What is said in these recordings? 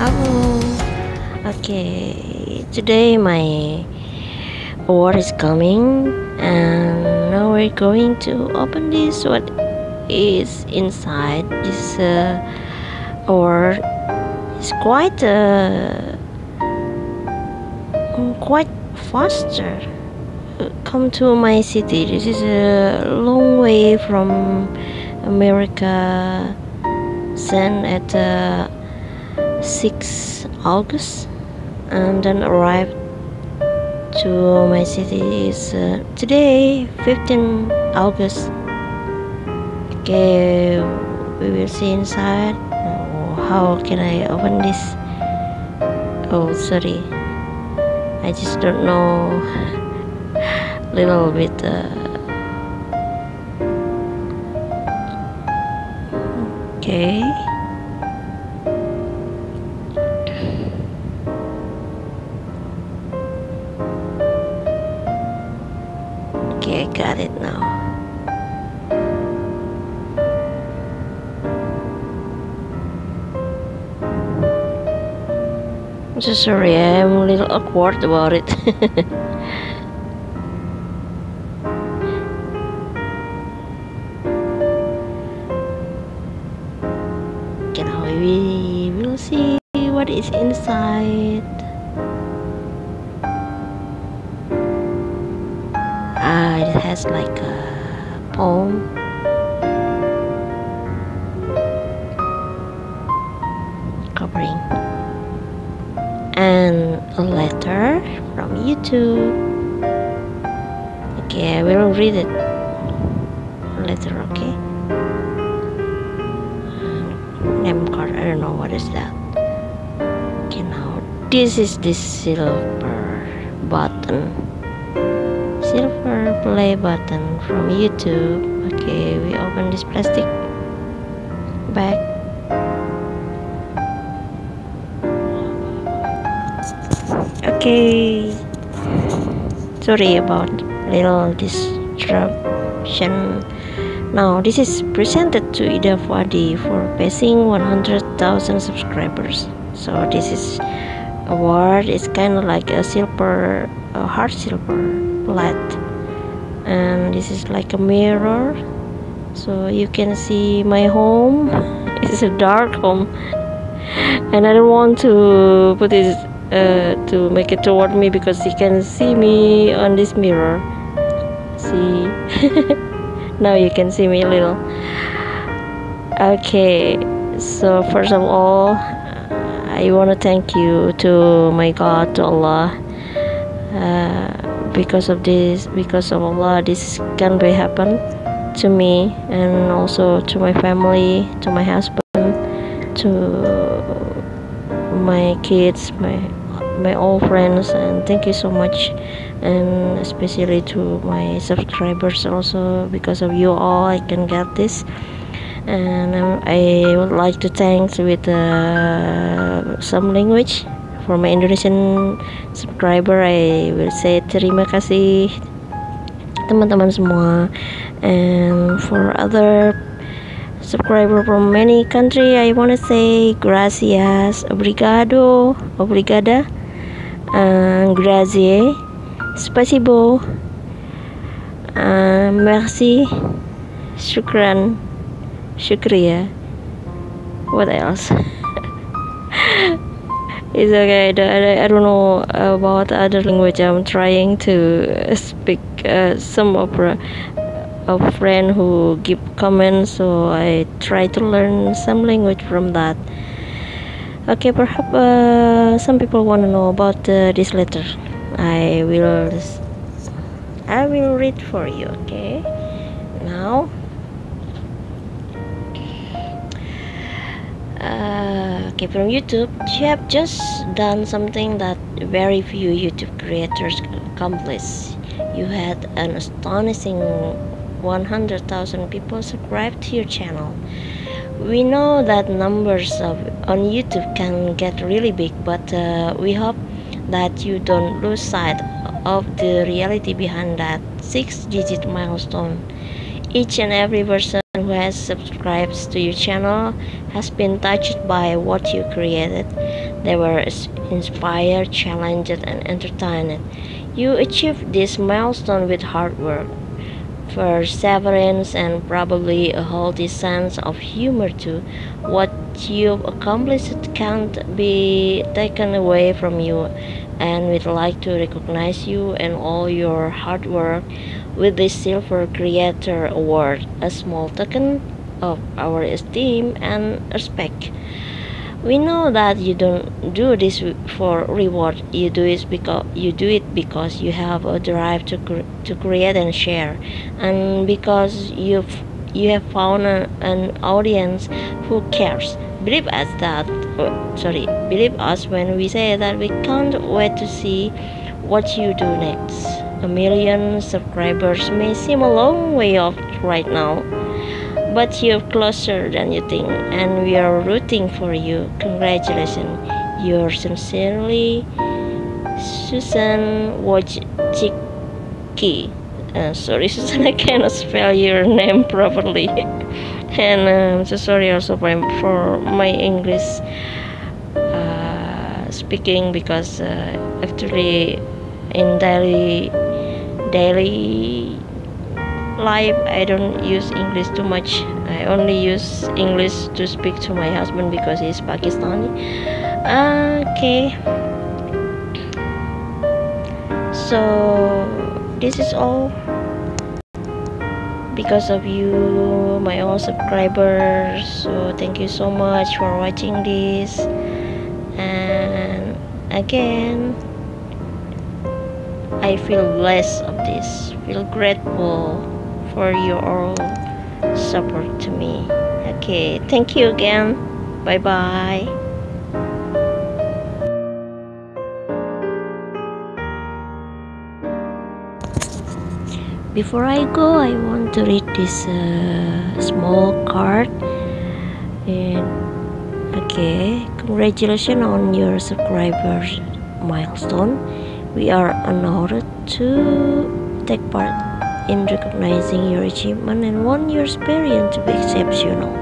Hello. Okay, today my award is coming, and now we're going to open this. What is inside this award is quite faster. Come to my city. This is a long way from America. Sent at 6 August, and then arrived to my city is today 15 August. Okay, we will see inside. Oh, how can I open this? Oh, sorry, I just don't know. Little bit okay. Okay, I got it now. I'm so sorry, I'm a little awkward about it. Okay, now we will see what is inside. It has like a poem, covering, and a letter from YouTube. Okay, I will read it. Letter, okay. Name card, I don't know what is that. Okay, now this is this silver button. Silver play button from YouTube. Okay, we open this plastic bag. Okay, sorry about little disruption. Now this is presented to Fuadi for passing 100,000 subscribers. So this is award. It's kind of like a silver, a hard silver plate, and this is like a mirror, so you can see my home. It's a dark home, and I don't want to put it to make it toward me, because you can see me on this mirror. See. Now you can see me a little. Okay, so first of all, I want to thank you to my God, to Allah. Because of Allah, this can be happen to me, and also to my family, to my husband, to my kids, my old friends, and thank you so much, and especially to my subscribers also. Because of you all, I can get this. And I would like to thank with some language. For my Indonesian subscriber, I will say terima kasih teman-teman semua. And for other subscriber from many country, I want to say gracias, obrigado, obrigada, grazie, spasibo, merci, shukran, shukriya. What else? It's okay. I don't know about other language. I'm trying to speak some of friend who give comments, so I try to learn some language from that. Okay, perhaps some people want to know about this letter. I will read for you. Okay, now. Okay, from YouTube, you have just done something that very few YouTube creators accomplish. You had an astonishing 100,000 people subscribed to your channel. We know that numbers on YouTube can get really big, but we hope that you don't lose sight of the reality behind that 6-digit milestone. Each and every person who has subscribed to your channel has been touched by what you created. They were inspired, challenged, and entertained. You achieved this milestone with hard work, perseverance, and probably a healthy sense of humor too. What you've accomplished can't be taken away from you, and we'd like to recognize you and all your hard work with the Silver Creator Award, a small token of our esteem and respect. We know that you don't do this for reward. You do it because you have a drive to create and share, and because you have found an audience who cares. Believe us when we say that we can't wait to see what you do next. A million subscribers may seem a long way off right now, but you're closer than you think, and we are rooting for you. Congratulations. Yours sincerely, Susan Wojcicki. Sorry, Susan, I cannot spell your name properly. And I'm so sorry also for my English speaking, because actually in daily life I don't use English too much. I only use English to speak to my husband because he's Pakistani. Okay, so this is all because of you, my own subscribers. So thank you so much for watching this, and again I feel blessed of this, feel grateful for your support to me. Okay, thank you again. Bye bye. Before I go, I want to read this small card. And okay, congratulations on your subscribers milestone. We are honored to take part in recognizing your achievement and want your experience to be exceptional.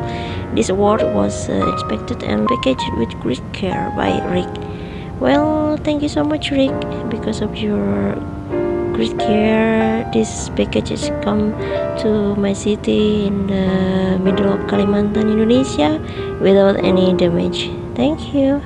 This award was expected and packaged with great care by Rick. Well, thank you so much, Rick. Because of your great care, this package has come to my city in the middle of Kalimantan, Indonesia, without any damage. Thank you.